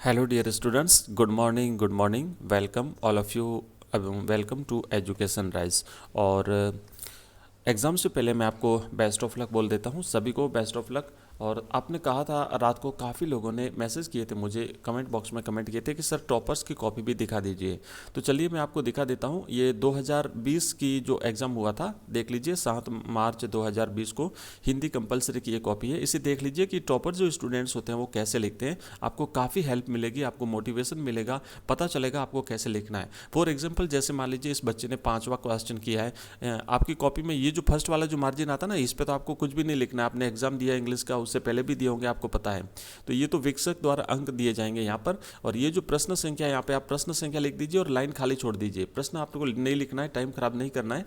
Hello dear students, good morning, welcome all of you, welcome to Education Rise। और exam से पहले मैं आपको बेस्ट ऑफ लक बोल देता हूँ, सभी को बेस्ट ऑफ लक। और आपने कहा था रात को, काफ़ी लोगों ने मैसेज किए थे मुझे, कमेंट बॉक्स में कमेंट किए थे कि सर टॉपर्स की कॉपी भी दिखा दीजिए। तो चलिए मैं आपको दिखा देता हूँ। ये 2020 की जो एग्ज़ाम हुआ था, देख लीजिए 7 मार्च 2020 को हिंदी कंपलसरी की ये कॉपी है। इसे देख लीजिए कि टॉपर जो स्टूडेंट्स होते हैं वो कैसे लिखते हैं। आपको काफ़ी हेल्प मिलेगी, आपको मोटिवेशन मिलेगा, पता चलेगा आपको कैसे लिखना है। फॉर एग्जाम्पल जैसे मान लीजिए इस बच्चे ने 5वां क्वेश्चन किया है, आपकी कॉपी में ये जो फर्स्ट वाला जो मार्जिन आता है ना, इस पे तो आपको कुछ भी नहीं लिखना है। आपने एग्जाम दिया इंग्लिश का, उससे पहले भी दिए होंगे, आपको पता है। तो ये तो विक्षक द्वारा अंक दिए जाएंगे यहाँ पर। और ये जो प्रश्न संख्या, यहाँ पे आप प्रश्न संख्या लिख दीजिए और लाइन खाली छोड़ दीजिए। प्रश्न आपको नहीं लिखना है, टाइम खराब नहीं करना है।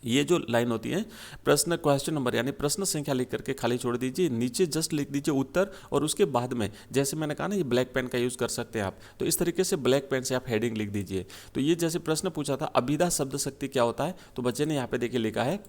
ये जो लाइन होती है प्रश्न, क्वेश्चन नंबर यानी प्रश्न संख्या लिख करके खाली छोड़ दीजिए, नीचे जस्ट लिख दीजिए उत्तर। और उसके बाद में जैसे मैंने कहा ना, ये ब्लैक पेन का यूज़ कर सकते हैं आप, तो इस तरीके से ब्लैक पेन से आप हेडिंग लिख दीजिए। तो ये जैसे प्रश्न पूछा था, अभिधा शब्द शक्ति क्या होता है, तो बच्चे ने यहाँ पे देखिए लिखा है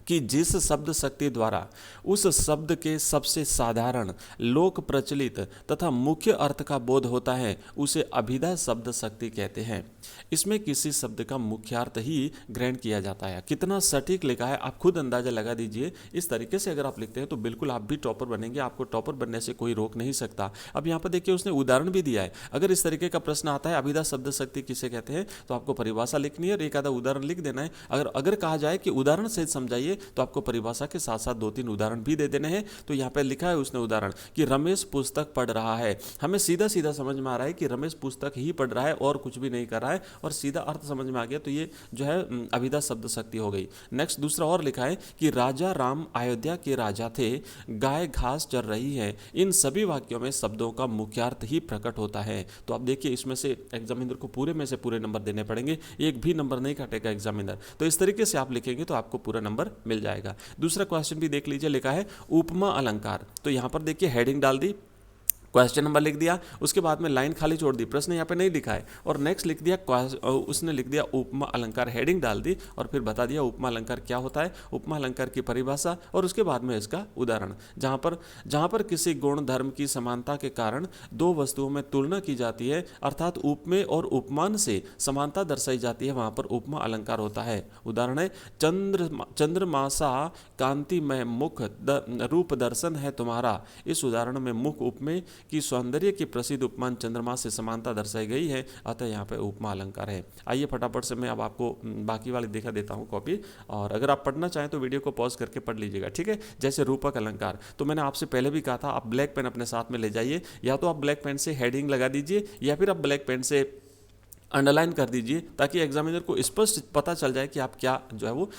कि जिस शब्द शक्ति द्वारा उस शब्द के सबसे साधारण, लोक प्रचलित तथा मुख्य अर्थ का बोध होता है, उसे अभिधा शब्द शक्ति कहते हैं। इसमें किसी शब्द का मुख्यार्थ ही ग्रहण किया जाता है। कितना सटीक लिखा है, आप खुद अंदाजा लगा दीजिए। इस तरीके से अगर आप लिखते हैं तो बिल्कुल आप भी टॉपर बनेंगे, आपको टॉपर बनने से कोई रोक नहीं सकता। अब यहाँ पर देखिए उसने उदाहरण भी दिया है। अगर इस तरीके का प्रश्न आता है अभिधा शब्द शक्ति किसे कहते हैं, तो आपको परिभाषा लिखनी है और एक आधा उदाहरण लिख देना है। अगर कहा जाए कि उदाहरण सहित समझाइए, तो आपको परिभाषा के साथ साथ 2-3 उदाहरण भी दे देने हैं। तो यहाँ पे लिखा है उसने उदाहरण कि रमेश पुस्तक पढ़ रहा है। हमें सीधा सीधा समझ में आ रहा है कि रमेश पुस्तक ही पढ़ रहा है और कुछ भी नहीं कर रहा है, और सीधा अर्थ समझ में आ गया। तो ये जो है अभिधा शब्द शक्ति हो गई। नेक्स्ट दूसरा और लिखा है कि राजा राम अयोध्या के राजा थे, गाय घास चर रही है। इन सभी वाक्यों में शब्दों का मुख्यार्थ ही प्रकट होता है। तो आप देखिए इसमें से एग्जामिनर को पूरे में से पूरे नंबर देने पड़ेंगे, एक भी नंबर नहीं काटेगा एग्जामिनर। तो इस तरीके से आप लिखेंगे तो आपको पूरा नंबर मिल जाएगा। दूसरा क्वेश्चन भी देख लीजिए, लिखा है उपमा अलंकार। तो यहां पर देखिए हेडिंग डाल दी, क्वेश्चन नंबर लिख दिया, उसके बाद में लाइन खाली छोड़ दी, प्रश्न यहाँ पे नहीं लिखा है। और नेक्स्ट लिख दिया, उसने लिख दिया उपमा अलंकार, हेडिंग डाल दी और फिर बता दिया उपमा अलंकार क्या होता है, उपमा अलंकार की परिभाषा, और उसके बाद में इसका उदाहरण। जहाँ पर किसी गुण धर्म की समानता के कारण दो वस्तुओं में तुलना की जाती है, अर्थात उपमेय और उपमान से समानता दर्शाई जाती है, वहाँ पर उपमा अलंकार होता है। उदाहरण है चंद्रमासा कांतिमय मुख रूप दर्शन है तुम्हारा। इस उदाहरण में मुख उपमेय कि सौंदर्य की प्रसिद्ध उपमान चंद्रमा से समानता दर्शाई गई है, अतः यहाँ पे उपमा अलंकार है। आइए फटाफट से मैं अब आपको बाकी वाली दिखा देता हूँ कॉपी, और अगर आप पढ़ना चाहें तो वीडियो को पॉज करके पढ़ लीजिएगा, ठीक है। जैसे रूपक अलंकार, तो मैंने आपसे पहले भी कहा था आप ब्लैक पेन अपने साथ में ले जाइए, या तो आप ब्लैक पेन से हेडिंग लगा दीजिए या फिर आप ब्लैक पेन से अंडरलाइन कर दीजिए, ताकि एग्जामिनर को स्पष्ट पता चल जाए कि आप क्या जो है वो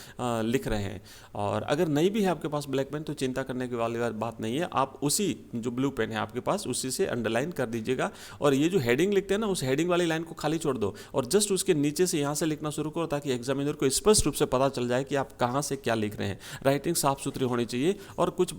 लिख रहे हैं। और अगर नहीं भी है आपके पास ब्लैक पेन, तो चिंता करने की वाली बात नहीं है, आप उसी जो ब्लू पेन है आपके पास उसी से अंडरलाइन कर दीजिएगा। और ये जो हेडिंग लिखते हैं ना, उस हेडिंग वाली लाइन को खाली छोड़ दो और जस्ट उसके नीचे से यहाँ से लिखना शुरू करो, ताकि एग्जामिनर को स्पष्ट रूप से पता चल जाए कि आप कहाँ से क्या लिख रहे हैं। राइटिंग साफ सुथरी होनी चाहिए और कुछ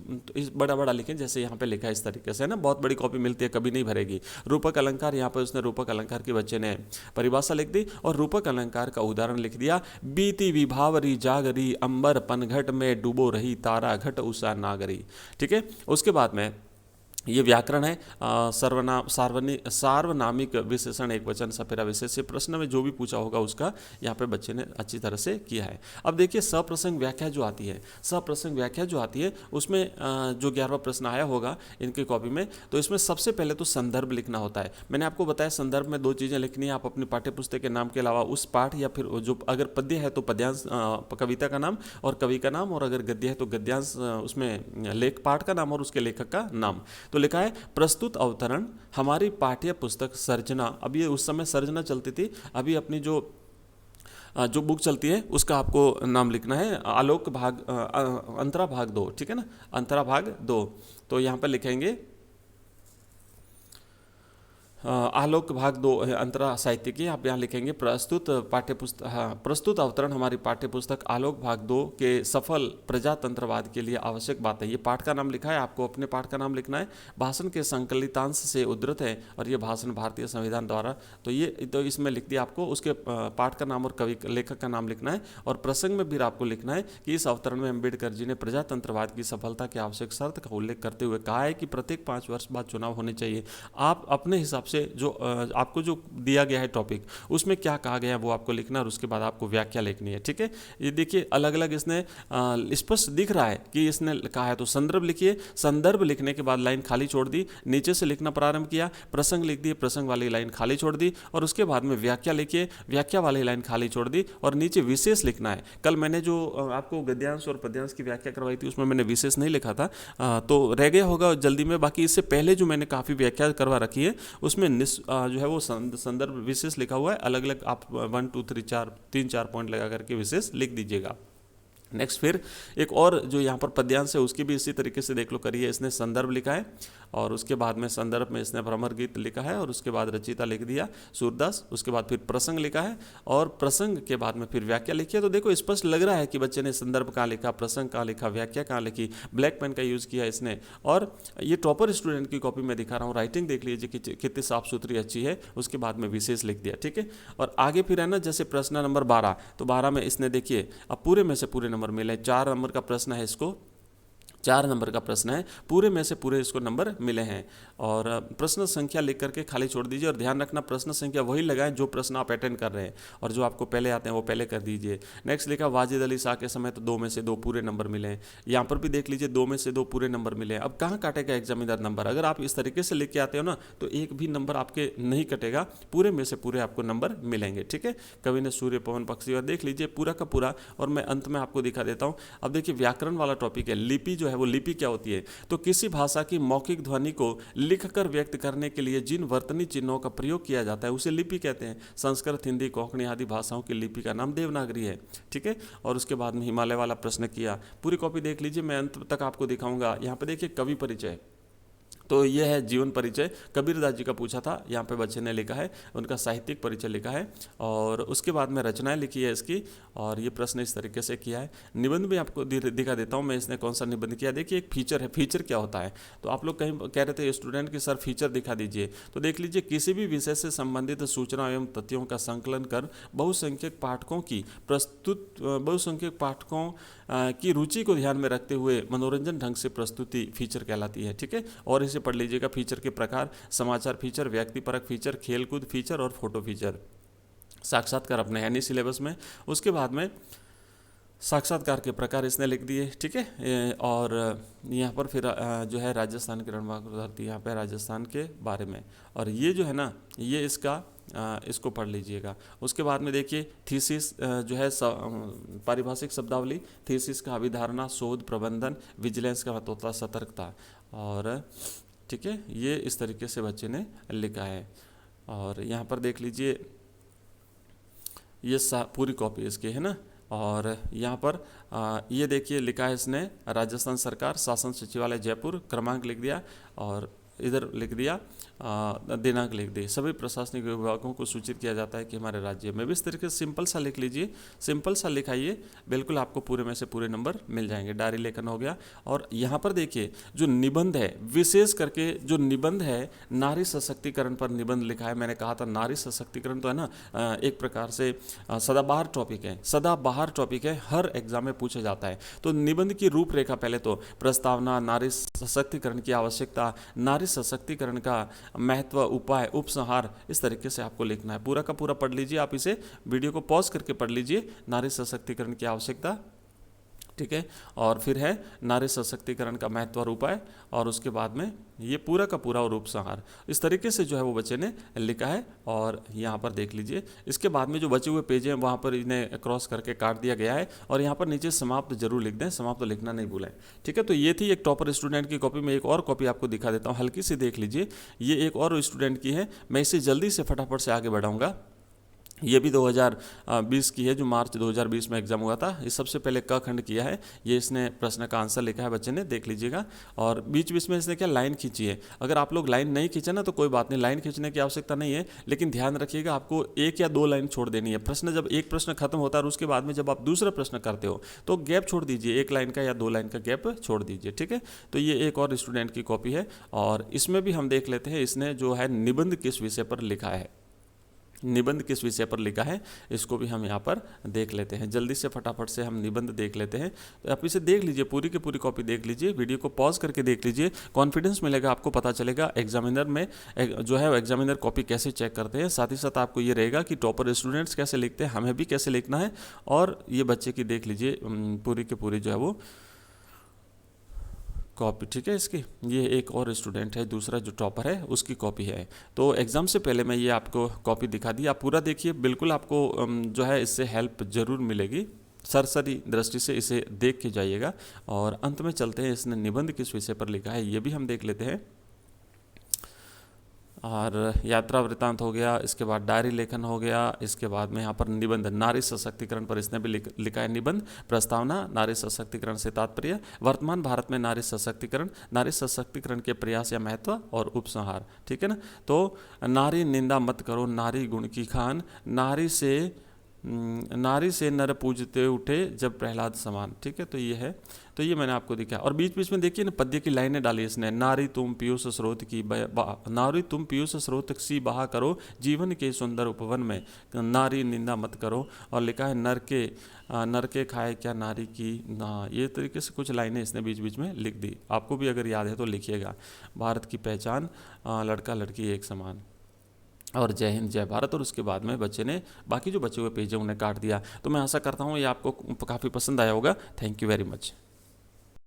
बड़ा बड़ा लिखें, जैसे यहाँ पे लिखा है इस तरीके से, है ना। बहुत बड़ी कॉपी मिलती है, कभी नहीं भरेगी। रूपक अलंकार, यहाँ पर उसने रूपक अलंकार के बच्चे ने परिभाषा लिख दी और रूपक अलंकार का उदाहरण लिख दिया। बीती विभावरी जागरी, अंबर पनघट में डूबो रही, तारा घट उषा नागरी। ठीक है, उसके बाद में ये व्याकरण है, सार्वनामिक विशेषण एक वचन सपेरा विशेष। प्रश्न में जो भी पूछा होगा उसका यहाँ पे बच्चे ने अच्छी तरह से किया है। अब देखिए सप्रसंग व्याख्या जो आती है, सप्रसंग व्याख्या जो आती है उसमें जो 11वां प्रश्न आया होगा इनकी कॉपी में, तो इसमें सबसे पहले तो संदर्भ लिखना होता है। मैंने आपको बताया संदर्भ में 2 चीज़ें लिखनी है। आप अपनी पाठ्यपुस्तक के नाम के अलावा उस पाठ या फिर जो अगर पद्य है तो पद्यांश, कविता का नाम और कवि का नाम, और अगर गद्य है तो गद्यांश, उसमें लेख पाठ का नाम और उसके लेखक का नाम। तो लिखा है प्रस्तुत अवतरण हमारी पाठ्य पुस्तक सर्जना। अब ये उस समय सर्जना चलती थी, अभी अपनी जो बुक चलती है उसका आपको नाम लिखना है, आलोक भाग अंतरा भाग 2, ठीक है ना, अंतरा भाग 2। तो यहाँ पर लिखेंगे आलोक भाग 2 अंतरा साहित्यिकी, आप यहाँ लिखेंगे प्रस्तुत पाठ्यपुस्तक, हाँ, प्रस्तुत अवतरण हमारी पाठ्यपुस्तक आलोक भाग 2 के सफल प्रजातंत्रवाद के लिए आवश्यक बात है। ये पाठ का नाम लिखा है, आपको अपने पाठ का नाम लिखना है। भाषण के संकलितांश से उद्धृत है और ये भाषण भारतीय संविधान द्वारा, तो इसमें लिख दिया आपको। उसके पाठ का नाम और कवि लेखक का नाम लिखना है और प्रसंग में भी आपको लिखना है कि इस अवतरण में अम्बेडकर जी ने प्रजातंत्रवाद की सफलता के आवश्यक शर्त का उल्लेख करते हुए कहा है कि प्रत्येक 5 वर्ष बाद चुनाव होने चाहिए। आप अपने हिसाब से जो आपको जो दिया गया है टॉपिक, उसमें क्या कहा गया है वो आपको लिखना है और उसके बाद आपको व्याख्या लिखनी है। ठीक है, ये देखिए अलग अलग इसने स्पष्ट दिख रहा है कि इसने कहा है। तो संदर्भ लिखिए, संदर्भ लिखने के बाद लाइन खाली छोड़ दी, नीचे से लिखना प्रारंभ किया, प्रसंग लिख दिए, प्रसंग वाली लाइन खाली छोड़ दी और उसके बाद में व्याख्या लिखिए, व्याख्या वाली लाइन खाली छोड़ दी और नीचे विशेष लिखना है। कल मैंने जो आपको गद्यांश और पद्यांश की व्याख्या करवाई थी उसमें मैंने विशेष नहीं लिखा था, तो रह गया होगा जल्दी में। बाकी इससे पहले जो मैंने काफ़ी व्याख्या करवा रखी है उसमें जो है वो संदर्भ विशेष लिखा हुआ है। अलग अलग आप 1 2 3 4 पॉइंट लगा करके विशेष लिख दीजिएगा। नेक्स्ट फिर एक और जो यहाँ पर पद्यांश है उसकी भी इसी तरीके से देख लो करिए। इसने संदर्भ लिखा है और उसके बाद में संदर्भ में इसने भ्रमर गीत लिखा है और उसके बाद रचयिता लिख दिया सूरदास। उसके बाद फिर प्रसंग लिखा है और प्रसंग के बाद में फिर व्याख्या लिखी है। तो देखो स्पष्ट लग रहा है कि बच्चे ने संदर्भ कहाँ लिखा, प्रसंग कहाँ लिखा, व्याख्या कहाँ लिखी, ब्लैक पेन का यूज़ किया इसने। और ये टॉपर स्टूडेंट की कॉपी में दिखा रहा हूँ, राइटिंग देख लीजिए कि कितनी साफ सुथरी अच्छी है। उसके बाद में विशेष लिख दिया। ठीक है, और आगे फिर है ना, जैसे प्रश्न नंबर 12, तो 12 में इसने देखिए अब पूरे में से पूरे नंबर मिले। 4 नंबर का प्रश्न है, इसको 4 नंबर का प्रश्न है, पूरे में से पूरे इसको नंबर मिले हैं। और प्रश्न संख्या लिख करके खाली छोड़ दीजिए और ध्यान रखना प्रश्न संख्या वही लगाएं जो प्रश्न आप अटेंड कर रहे हैं और जो आपको पहले आते हैं वो पहले कर दीजिए। नेक्स्ट लिखा वाजिद अली शाह के समय तो 2 में से 2 पूरे नंबर मिले हैं। यहाँ पर भी देख लीजिए 2 में से 2 पूरे नंबर मिले हैं। अब कहाँ काटेगा एग्जामिनर नंबर? अगर आप इस तरीके से लिख के आते हो ना तो एक भी नंबर आपके नहीं कटेगा, पूरे में से पूरे आपको नंबर मिलेंगे। ठीक है, कवि ने सूर्य पवन पक्षी, और देख लीजिए पूरा का पूरा। और मैं अंत में आपको दिखा देता हूँ। अब देखिए व्याकरण वाला टॉपिक है। लिपि जो है वो, लिपि क्या होती है? तो किसी भाषा की मौखिक ध्वनि को लिखकर व्यक्त करने के लिए जिन वर्तनी चिन्हों का प्रयोग किया जाता है उसे लिपि कहते हैं। संस्कृत, हिंदी, कोंकणी आदि भाषाओं की लिपि का नाम देवनागरी है। ठीक है, और उसके बाद में हिमालय वाला प्रश्न किया। पूरी कॉपी देख लीजिए, मैं अंत तक आपको दिखाऊंगा। यहाँ पे देखिए कवि परिचय, तो ये है जीवन परिचय, कबीरदास जी का पूछा था। यहाँ पे बच्चे ने लिखा है, उनका साहित्यिक परिचय लिखा है और उसके बाद में रचनाएं लिखी है इसकी। और ये प्रश्न इस तरीके से किया है। निबंध भी आपको दिखा देता हूँ मैं, इसने कौन सा निबंध किया। देखिए एक फीचर है। फीचर क्या होता है? तो आप लोग कहीं कह रहे थे स्टूडेंट कि सर फीचर दिखा दीजिए, तो देख लीजिए किसी भी विषय से संबंधित सूचना एवं तथ्यों का संकलन कर बहुसंख्यक पाठकों की रुचि को ध्यान में रखते हुए मनोरंजन ढंग से प्रस्तुति फीचर कहलाती है। ठीक है, और इसे पढ़ लीजिएगा। फीचर के प्रकार: समाचार फीचर, व्यक्तिपरक फीचर, खेलकूद फीचर और फोटो फीचर। साक्षात्कार अपने है नहीं सिलेबस में। उसके बाद में साक्षात्कार के प्रकार इसने लिख दिए। ठीक है, और यहाँ पर फिर जो है राजस्थान की रणबांकुर धरती, यहाँ पे राजस्थान के बारे में। और ये जो है ना, ये इसको पढ़ लीजिएगा। उसके बाद में देखिए थीसिस जो है पारिभाषिक शब्दावली, थीसिस का अभिधारणा, शोध, प्रबंधन, विजिलेंस का मतलब होता है सतर्कता। और ठीक है, ये इस तरीके से बच्चे ने लिखा है। और यहाँ पर देख लीजिए ये पूरी कॉपी इसकी है ना। और यहाँ पर ये देखिए लिखा है इसने राजस्थान सरकार, शासन सचिवालय जयपुर, क्रमांक लिख दिया और इधर लिख दिया दिनांक लिख दी। सभी प्रशासनिक विभागों को सूचित किया जाता है कि हमारे राज्य में भी इस तरीके से सिंपल सा लिख लीजिए, सिंपल सा लिखाइए, बिल्कुल आपको पूरे में से पूरे नंबर मिल जाएंगे। डायरी लेखन हो गया। और यहाँ पर देखिए जो निबंध है, विशेष करके जो निबंध है, नारी सशक्तिकरण पर निबंध लिखा है। मैंने कहा था नारी सशक्तिकरण तो है ना एक प्रकार से सदाबहार टॉपिक है, सदाबहार टॉपिक है, हर एग्जाम में पूछा जाता है। तो निबंध की रूपरेखा पहले तो प्रस्तावना, नारी सशक्तिकरण की आवश्यकता, नारी सशक्तिकरण का महत्व, उपाय, उपसंहार, इस तरीके से आपको लिखना है। पूरा का पूरा पढ़ लीजिए, आप इसे वीडियो को पॉज करके पढ़ लीजिए। नारी सशक्तिकरण की आवश्यकता, ठीक है, और फिर है नारी सशक्तिकरण का महत्व और उपाय, और उसके बाद में ये पूरा का पूरा और उपसंहार, इस तरीके से जो है वो बच्चे ने लिखा है। और यहाँ पर देख लीजिए इसके बाद में जो बचे हुए पेज हैं वहाँ पर इन्हें क्रॉस करके काट दिया गया है। और यहाँ पर नीचे समाप्त जरूर लिख दें, समाप्त तो लिखना नहीं भूलें। ठीक है, तो ये थी एक टॉपर स्टूडेंट की कॉपी में। एक और कॉपी आपको दिखा देता हूँ, हल्की सी देख लीजिए। ये एक और स्टूडेंट की है, मैं इसे जल्दी से फटाफट से आगे बढ़ाऊँगा। ये भी 2020 की है, जो मार्च 2020 में एग्जाम हुआ था। ये सबसे पहले क खंड किया है, ये इसने प्रश्न का आंसर लिखा है बच्चे ने, देख लीजिएगा। और बीच बीच में इसने क्या लाइन खींची है। अगर आप लोग लाइन नहीं खींचे ना तो कोई बात नहीं, लाइन खींचने की आवश्यकता नहीं है, लेकिन ध्यान रखिएगा आपको 1 या 2 लाइन छोड़ देनी है। प्रश्न जब एक प्रश्न खत्म होता है और उसके बाद में जब आप दूसरा प्रश्न करते हो तो गैप छोड़ दीजिए, 1 लाइन का या 2 लाइन का गैप छोड़ दीजिए, ठीक है। तो ये एक और स्टूडेंट की कॉपी है, और इसमें भी हम देख लेते हैं इसने जो है निबंध किस विषय पर लिखा है, निबंध किस विषय पर लिखा है, इसको भी हम यहाँ पर देख लेते हैं। जल्दी से फटाफट से हम निबंध देख लेते हैं। तो आप इसे देख लीजिए, पूरी की पूरी कॉपी देख लीजिए, वीडियो को पॉज करके देख लीजिए, कॉन्फिडेंस मिलेगा, आपको पता चलेगा एग्जामिनर में जो है एग्जामिनर कॉपी कैसे चेक करते हैं। साथ ही साथ आपको ये रहेगा कि टॉपर स्टूडेंट्स कैसे लिखते हैं, हमें भी कैसे लिखना है। और ये बच्चे की देख लीजिए पूरी की पूरी जो है वो कॉपी, ठीक है। इसकी ये एक और स्टूडेंट है, दूसरा जो टॉपर है उसकी कॉपी है। तो एग्ज़ाम से पहले मैं ये आपको कॉपी दिखा दी, आप पूरा देखिए, बिल्कुल आपको जो है इससे हेल्प ज़रूर मिलेगी। सरसरी दृष्टि से इसे देख के जाइएगा। और अंत में चलते हैं, इसने निबंध किस विषय पर लिखा है ये भी हम देख लेते हैं। और यात्रा वृत्तांत हो गया, इसके बाद डायरी लेखन हो गया, इसके बाद में यहाँ पर निबंध नारी सशक्तिकरण पर इसने भी लिखा है निबंध। प्रस्तावना, नारी सशक्तिकरण से तात्पर्य, वर्तमान भारत में नारी सशक्तिकरण, नारी सशक्तिकरण के प्रयास या महत्व, और उपसंहार, ठीक है ना। तो नारी निंदा मत करो, नारी गुण की खान, नारी से नर पूजते उठे जब प्रहलाद समान, ठीक है। तो ये है, तो ये मैंने आपको दिखाया। और बीच बीच में देखिए ना पद्य की लाइनें डाली इसने, नारी तुम पीयूष स्रोत की नारी तुम पीयूष स्रोत सी बहा करो, जीवन के सुंदर उपवन में नारी निंदा मत करो। और लिखा है नर के खाए क्या नारी की ना, ये तरीके से कुछ लाइनें इसने बीच बीच में लिख दी। आपको भी अगर याद है तो लिखिएगा। भारत की पहचान, लड़का लड़की एक समान, और जय हिंद जय भारत। और उसके बाद में बच्चे ने बाकी जो बचे हुए पेज है उन्हें काट दिया। तो मैं आशा करता हूँ ये आपको काफ़ी पसंद आया होगा। Thank you very much.